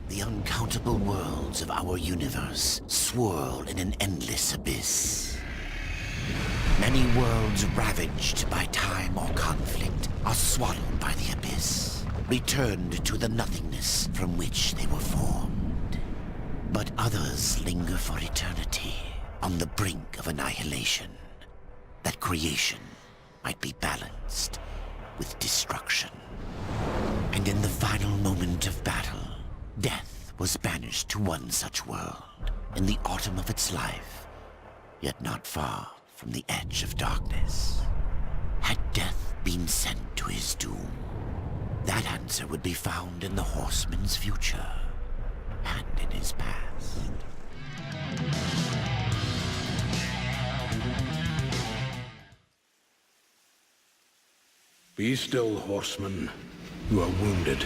The uncountable worlds of our universe swirl in an endless abyss. Many worlds ravaged by time or conflict are swallowed by the abyss, returned to the nothingness from which they were formed. But others linger for eternity on the brink of annihilation, that creation might be balanced with destruction. And in the final moment of battle, death was banished to one such world in the autumn of its life, yet not far from the edge of darkness. Had death been sent to his doom? That answer would be found in the horseman's future and in his past. Be still, horseman. You are wounded.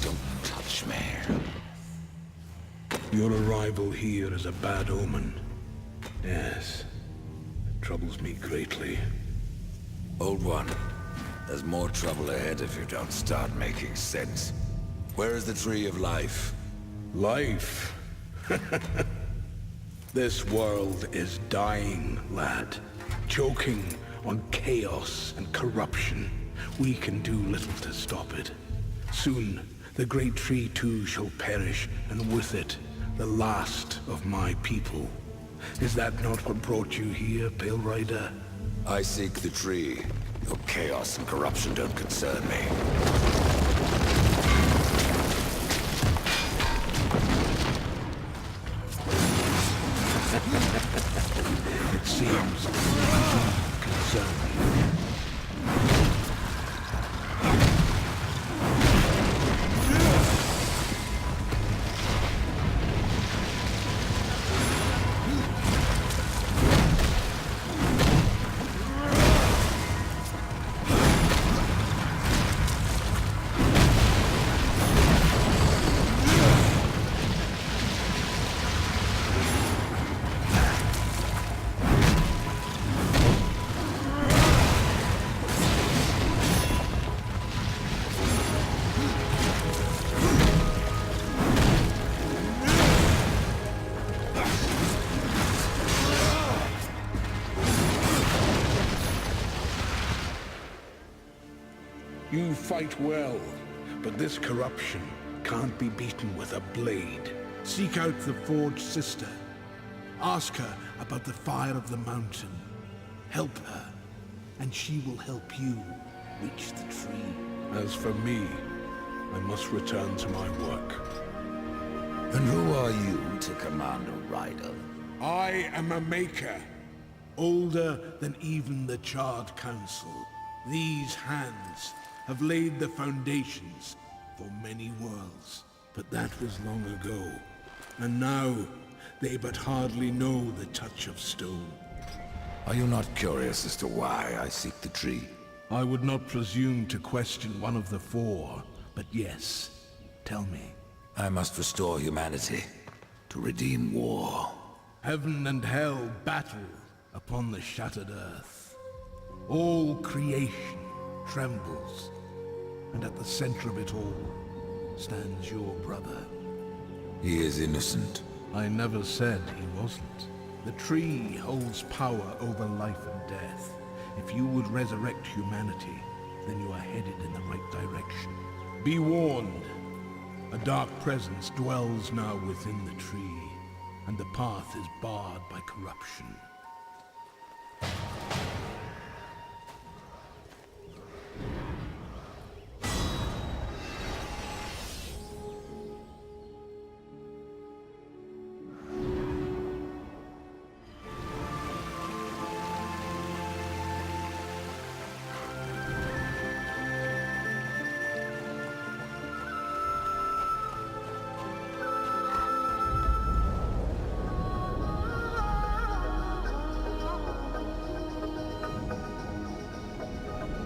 Don't touch me. Your arrival here is a bad omen. Yes. It troubles me greatly. Old one, there's more trouble ahead if you don't start making sense. Where is the Tree of Life? Life? This world is dying, lad. Choking on chaos and corruption. We can do little to stop it. Soon, the great tree too shall perish, and with it, the last of my people. Is that not what brought you here, Pale Rider? I seek the tree. Your chaos and corruption don't concern me. It seems you do concern me. You fight well, but this corruption can't be beaten with a blade. Seek out the Forged Sister. Ask her about the fire of the mountain. Help her, and she will help you reach the tree. As for me, I must return to my work. And who are you to command a rider? I am a maker, older than even the Charred Council. These hands have laid the foundations for many worlds. But that was long ago, and now they but hardly know the touch of stone. Are you not curious as to why I seek the tree? I would not presume to question one of the four, but yes, tell me. I must restore humanity, to redeem war. Heaven and hell battle upon the shattered earth. All creation trembles, and at the center of it all stands your brother. He is innocent. I never said he wasn't. The tree holds power over life and death. If you would resurrect humanity, then you are headed in the right direction. Be warned. A dark presence dwells now within the tree, and the path is barred by corruption.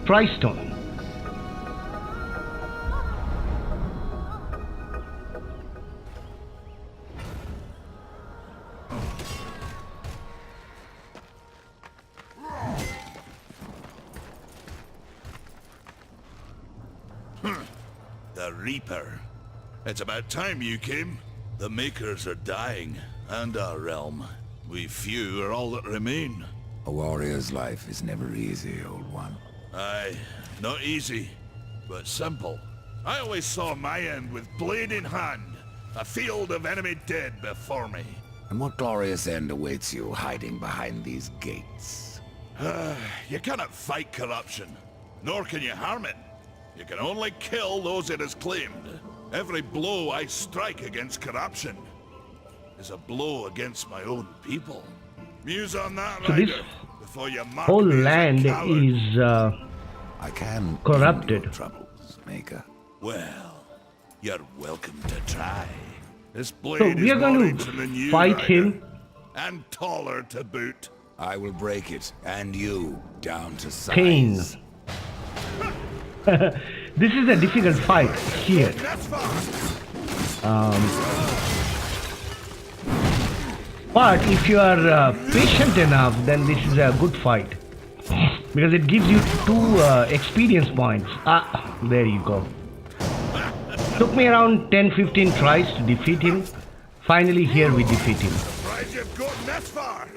Freistone. The Reaper. It's about time you came. The Makers are dying, and our realm. We few are all that remain. A warrior's life is never easy, old one. Aye, not easy, but simple. I always saw my end with blade in hand, a field of enemy dead before me. And what glorious end awaits you hiding behind these gates? You cannot fight corruption, nor can you harm it. You can only kill those it has claimed. Every blow I strike against corruption is a blow against my own people. Muse on that, So Ryder, this before you mark whole me as a land coward. is I can corrupted. end your troubles, Maker. Well, you're welcome to try. This So blade we is are more going ancient than to you, fight Ryder, him. and taller to boot. I will break it, and you, down to size. Thane. This is a difficult fight here. That's fast. But if you are patient enough, then this is a good fight. Because it gives you 2 experience points. Ah, there you go. Took me around 10-15 tries to defeat him. Finally here we defeat him. Surprised you've gotten this far.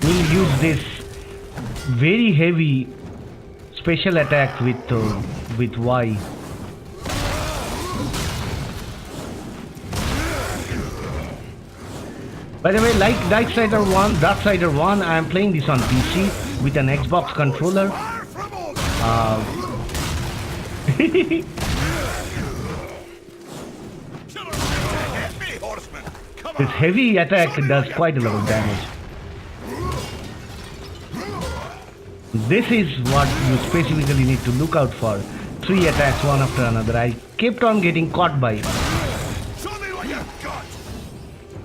We'll use this very heavy special attack with Y. By the way, like Darksider 1, I am playing this on PC with an Xbox controller. Far from over. Hit me, horseman. Come This on. heavy attack does quite a lot of damage. This is what you specifically need to look out for. 3 attacks one after another. I kept on getting caught by him. Show me what you've got.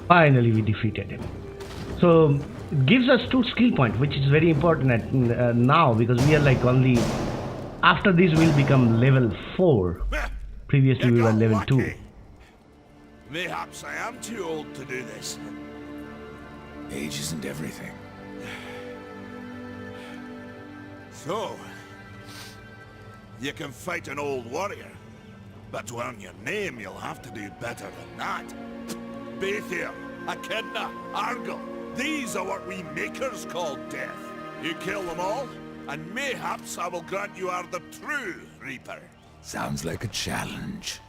Finally we defeated him. So it gives us 2 skill points, which is very important now, because we are like only... After this we'll become level 4. Previously we You were got level 2. lucky. Mayhaps I am too old to do this. Age isn't everything. So, you can fight an old warrior, but to earn your name, you'll have to do better than that. Baethir, Echidna, Argyll, these are what we Makers call death. You kill them all, and mayhaps I will grant you are the true Reaper. Sounds like a challenge.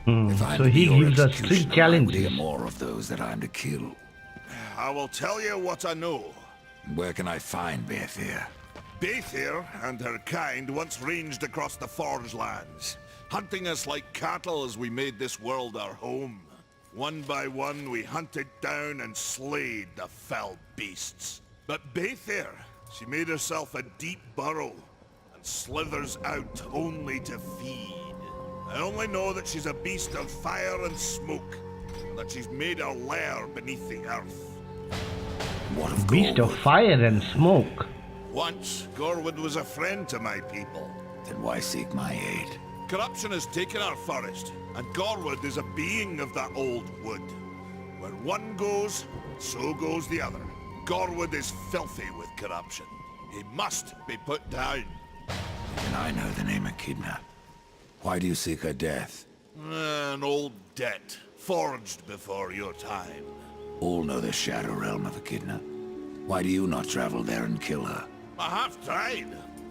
So to be he your gives us 3 executioner, I would challenges. hear more of those that I'm to kill. I will tell you what I know. Where can I find Baethir? Baethir and her kind once ranged across the Forge lands, hunting us like cattle as we made this world our home. One by one, we hunted down and slayed the fell beasts. But Baethir, she made herself a deep burrow and slithers out only to feed. I only know that she's a beast of fire and smoke, and that she's made her lair beneath the earth. What of Beast of Gorwood? fire and smoke. Once, Gorwood was a friend to my people. Then why seek my aid? Corruption has taken our forest, and Gorwood is a being of that old wood. Where one goes, so goes the other. Gorwood is filthy with corruption. He must be put down. And I know the name Echidna. Why do you seek her death? An old debt, forged before your time. All know the Shadow Realm of Echidna. Why do you not travel there and kill her? I have tried,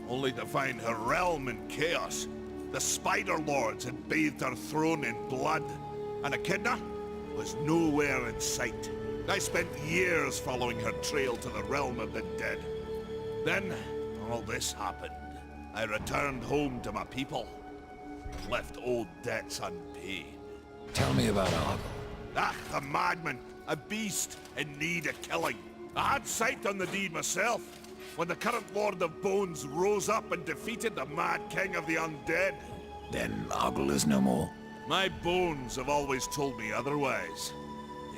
only to find her realm in chaos. The Spider Lords had bathed her throne in blood, and Echidna was nowhere in sight. I spent years following her trail to the realm of the dead. Then, all this happened. I returned home to my people, and left old debts unpaid. Tell me about Argyll. Ah, a madman, a beast in need of killing. I had sight on the deed myself, when the current Lord of Bones rose up and defeated the mad king of the undead. Then Argyll is no more. My bones have always told me otherwise.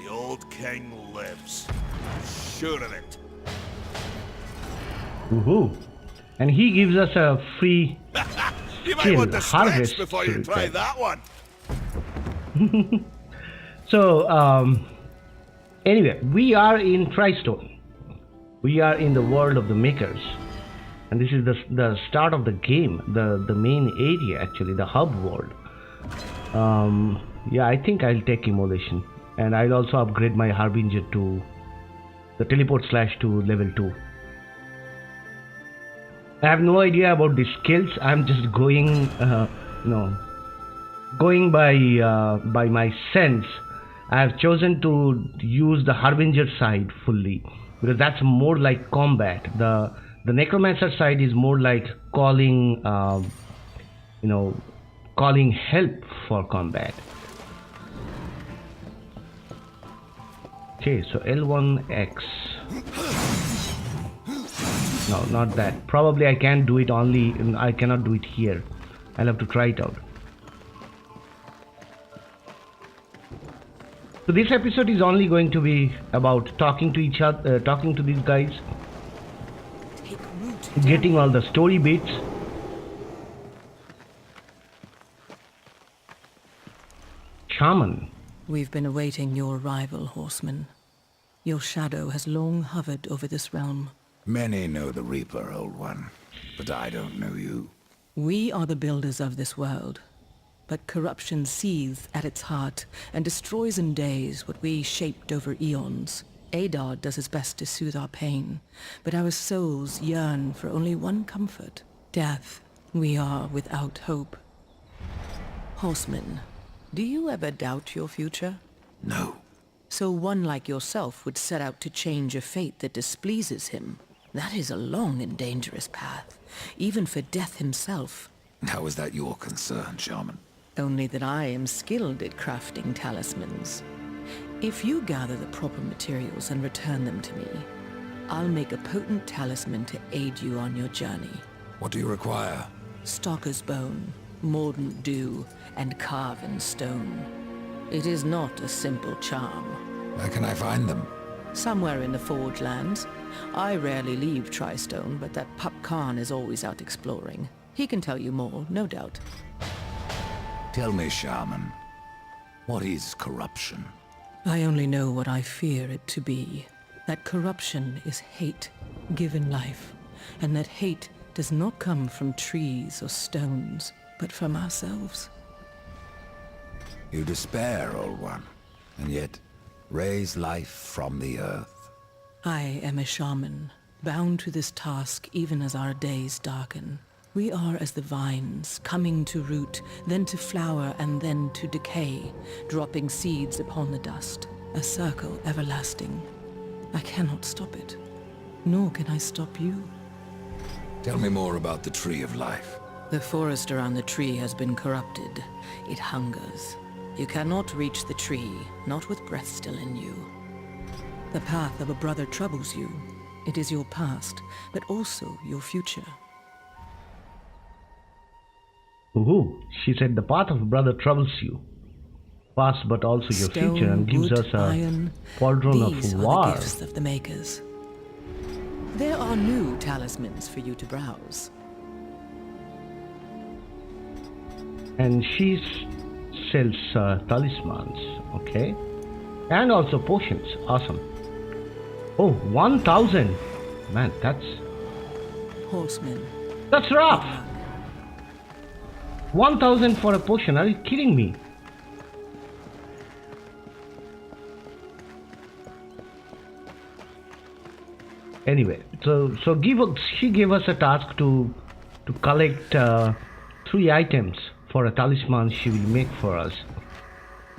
The old king lives. I'm sure of it. Woohoo! And he gives us a free You might skill, want to harvest. stretch before you try that one. So, anyway, we are in Tristone. We are in the world of the makers. And this is the start of the game, the main area actually, the hub world. Yeah, I think I'll take immolation. And I'll also upgrade my Harbinger to the teleport slash to level 2. I have no idea about the skills. I'm just going, going by my sense. I have chosen to use the Harbinger side fully because that's more like combat. The Necromancer side is more like calling, calling help for combat. Okay, so L1X. No, not that. Probably I can do it only. I cannot do it here. I'll have to try it out. So this episode is only going to be about talking to each other, talking to these guys, getting all the story bits. Shaman. We've been awaiting your arrival, horseman. Your shadow has long hovered over this realm. Many know the Reaper, Old One, but I don't know you. We are the builders of this world, but corruption seethes at its heart and destroys in days what we shaped over eons. Adar does his best to soothe our pain, but our souls yearn for only one comfort: death. We are without hope. Horseman, do you ever doubt your future? No. So one like yourself would set out to change a fate that displeases him. That is a long and dangerous path, even for Death himself. How is that your concern, Shaman? Only that I am skilled at crafting talismans. If you gather the proper materials and return them to me, I'll make a potent talisman to aid you on your journey. What do you require? Stalker's bone, mordant dew, and carven stone. It is not a simple charm. Where can I find them? Somewhere in the Forge Lands. I rarely leave Tristone, but that pup Khan is always out exploring. He can tell you more, no doubt. Tell me, Shaman, what is corruption? I only know what I fear it to be. That corruption is hate, given life, and that hate does not come from trees or stones, but from ourselves. You despair, Old One, and yet raise life from the earth. I am a shaman, bound to this task even as our days darken. We are as the vines, coming to root, then to flower, and then to decay, dropping seeds upon the dust. A circle everlasting. I cannot stop it, nor can I stop you. Tell me more about the Tree of Life. The forest around the tree has been corrupted. It hungers. You cannot reach the tree, not with breath still in you. The path of a brother troubles you. It is your past, but also your future. Ooh, she said the path of brother troubles you. Past but also your Stone, future, and gives wood, us a iron, pauldron these of are war. the gifts of the makers. There are new talismans for you to browse. And she sells talismans, okay? And also potions, awesome. Oh, 1,000! Man, that's Horsemen. rough! 1,000 for a potion, are you kidding me? Anyway, so she gave us a task to collect 3 items for a talisman she will make for us.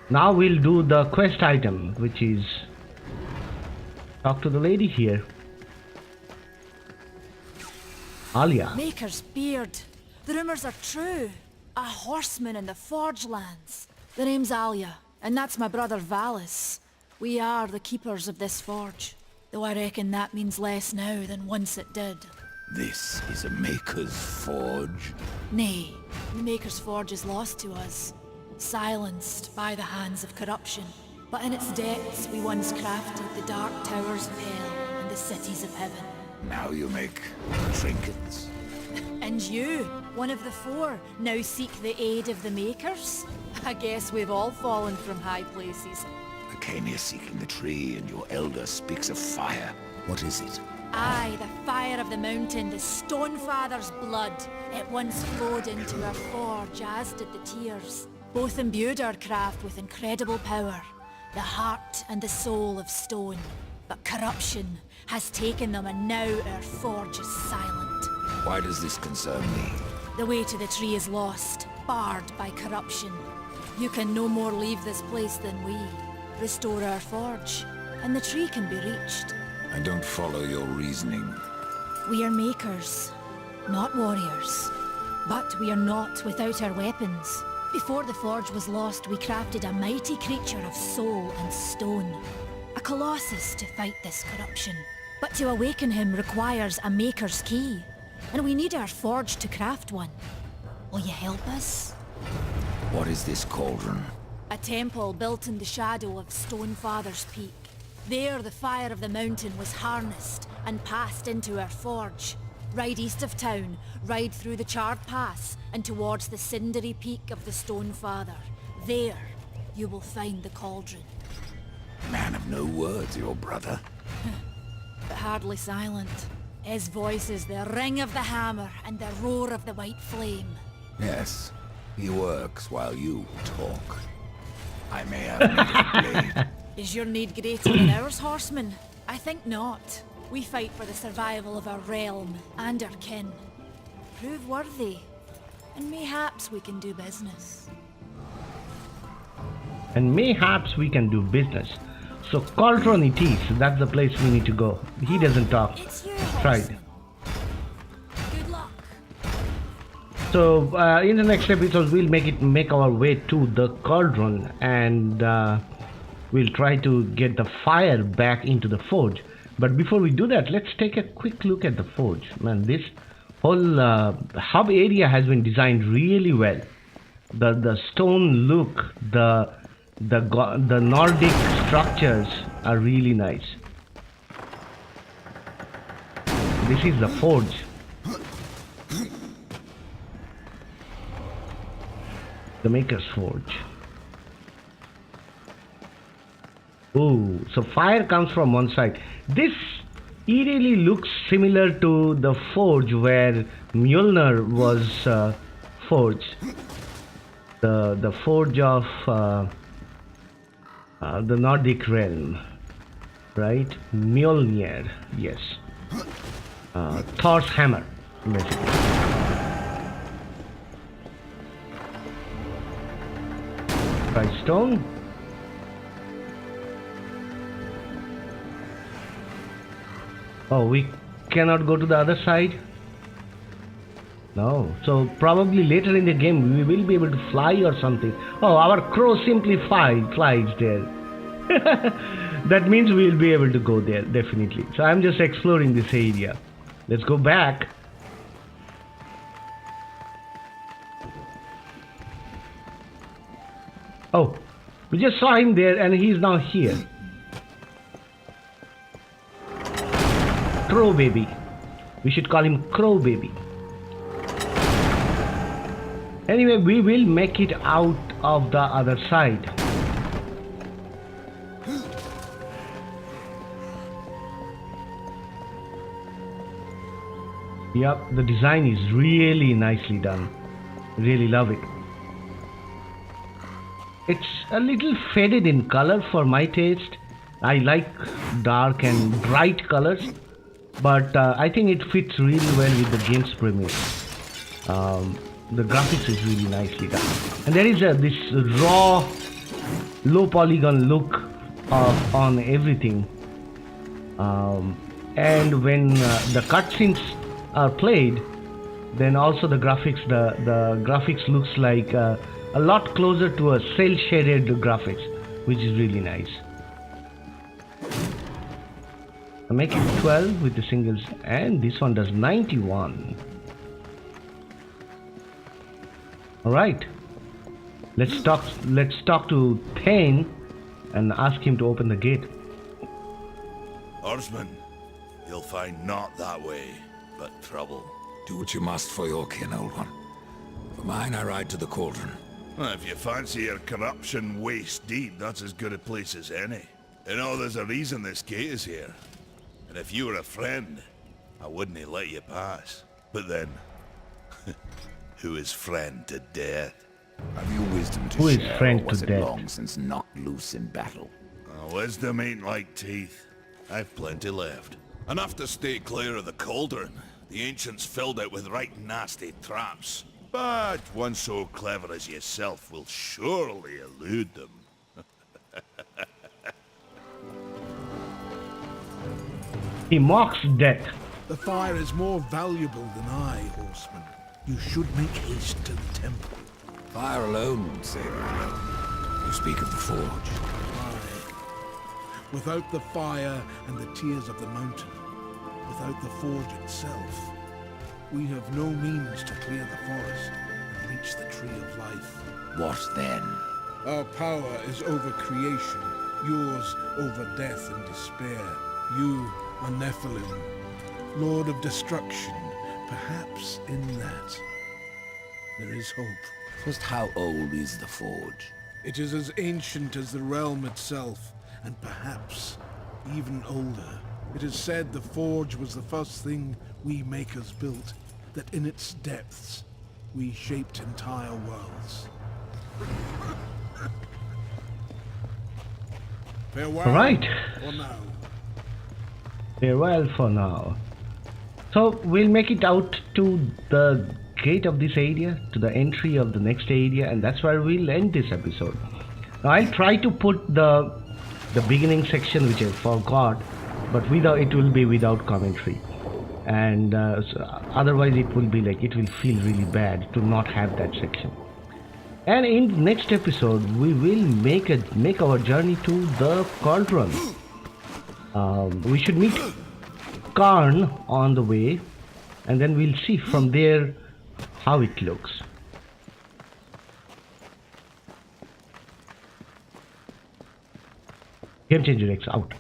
Now we'll do the quest item, which is talk to the lady here. Alia. Maker's beard. The rumors are true. A horseman in the Forge Lands. The name's Alia, and that's my brother Valis. We are the keepers of this forge. Though I reckon that means less now than once it did. This is a Maker's Forge. Nay, the Maker's Forge is lost to us. Silenced by the hands of corruption. But in its depths we once crafted the dark towers of hell and the cities of heaven. Now you make trinkets. And you, one of the 4, now seek the aid of the Makers? I guess we've all fallen from high places. I came here seeking the tree, and your elder speaks of fire. What is it? Aye, the fire of the mountain, the Stonefather's blood. It once flowed into our forge, as did the tears. Both imbued our craft with incredible power, the heart and the soul of stone. But corruption has taken them, and now our forge is silent. Why does this concern me? The way to the tree is lost, barred by corruption. You can no more leave this place than we. Restore our forge, and the tree can be reached. I don't follow your reasoning. We are makers, not warriors. But we are not without our weapons. Before the forge was lost, we crafted a mighty creature of soul and stone. A colossus to fight this corruption. But to awaken him requires a maker's key. And we need our forge to craft one. Will you help us? What is this cauldron? A temple built in the shadow of Stonefather's Peak. There the fire of the mountain was harnessed and passed into our forge. Ride east of town, ride through the charred pass and towards the cindery peak of the Stonefather. There you will find the cauldron. Man of no words, your brother. But hardly silent. His voice is the ring of the hammer and the roar of the white flame. Yes, he works while you talk. I may have needed a blade. Is your need greater than ours, horseman? I think not. We fight for the survival of our realm and our kin. Prove worthy, and mayhaps we can do business. And mayhaps we can do business. So cauldron it is. That's the place we need to go. He doesn't talk. It's you, Tried. horseman. Good luck. So in the next episode we'll make our way to the cauldron, and we'll try to get the fire back into the forge. But before we do that, let's take a quick look at the forge. Man, this whole hub area has been designed really well. The stone look, the Nordic structures are really nice. This is the forge. The maker's forge. Oh, so fire comes from one side. This eerily looks similar to the forge where Mjolnir was forged. The forge of the Nordic realm, right? Mjolnir, yes. Thor's hammer, basically. Right, stone. Oh, we cannot go to the other side? No. So probably later in the game we will be able to fly or something. Oh, our crow simply flies there. That means we will be able to go there, definitely. So I'm just exploring this area. Let's go back. Oh, we just saw him there and he's now here. Crow baby. We should call him Crow baby. Anyway, we will make it out of the other side. Yep, the design is really nicely done. Really love it. It's a little faded in color for my taste. I like dark and bright colors, but I think it fits really well with the game's premise. The graphics is really nicely done, and there is this raw, low polygon look on everything. And when the cutscenes are played, then also the graphics looks like a lot closer to a cel shaded graphics, which is really nice. I'm making 12 with the singles, and this one does 91. Alright, let's talk to Thane and ask him to open the gate. Horseman, you'll find naught that way, but trouble. Do what you must for your kin, old one. For mine, I ride to the cauldron. Well, if you fancy your corruption waist deep, that's as good a place as any. You know, there's a reason this gate is here. And if you were a friend, I wouldn't let you pass. But then, who is friend to death? Have you wisdom to Who is share, friend or was to it death? long since knocked loose in battle? Wisdom ain't like teeth. I've plenty left. Enough to stay clear of the cauldron. The ancients filled it with right nasty traps. But one so clever as yourself will surely elude them. He mocks death. The fire is more valuable than I, horseman. You should make haste to the temple. Fire alone won't save you. You speak of the forge. Aye. Without the fire and the tears of the mountain, without the forge itself, we have no means to clear the forest and reach the tree of life. What then? Our power is over creation, yours over death and despair. You are Nephilim, Lord of Destruction. Perhaps in that there is hope. Just how old is the forge? It is as ancient as the realm itself, and perhaps even older. It is said the forge was the first thing we makers built, that in its depths we shaped entire worlds. Farewell. All right. For now. Farewell for now. So we'll make it out to the gate of this area, to the entry of the next area, and that's where we'll end this episode. Now I'll try to put the beginning section, which I forgot, but it will be without commentary, and otherwise it will be like, it will feel really bad to not have that section. And in the next episode we will make our journey to the cauldron. We should meet Karn on the way, and then we'll see from there how it looks. GameChangerX out.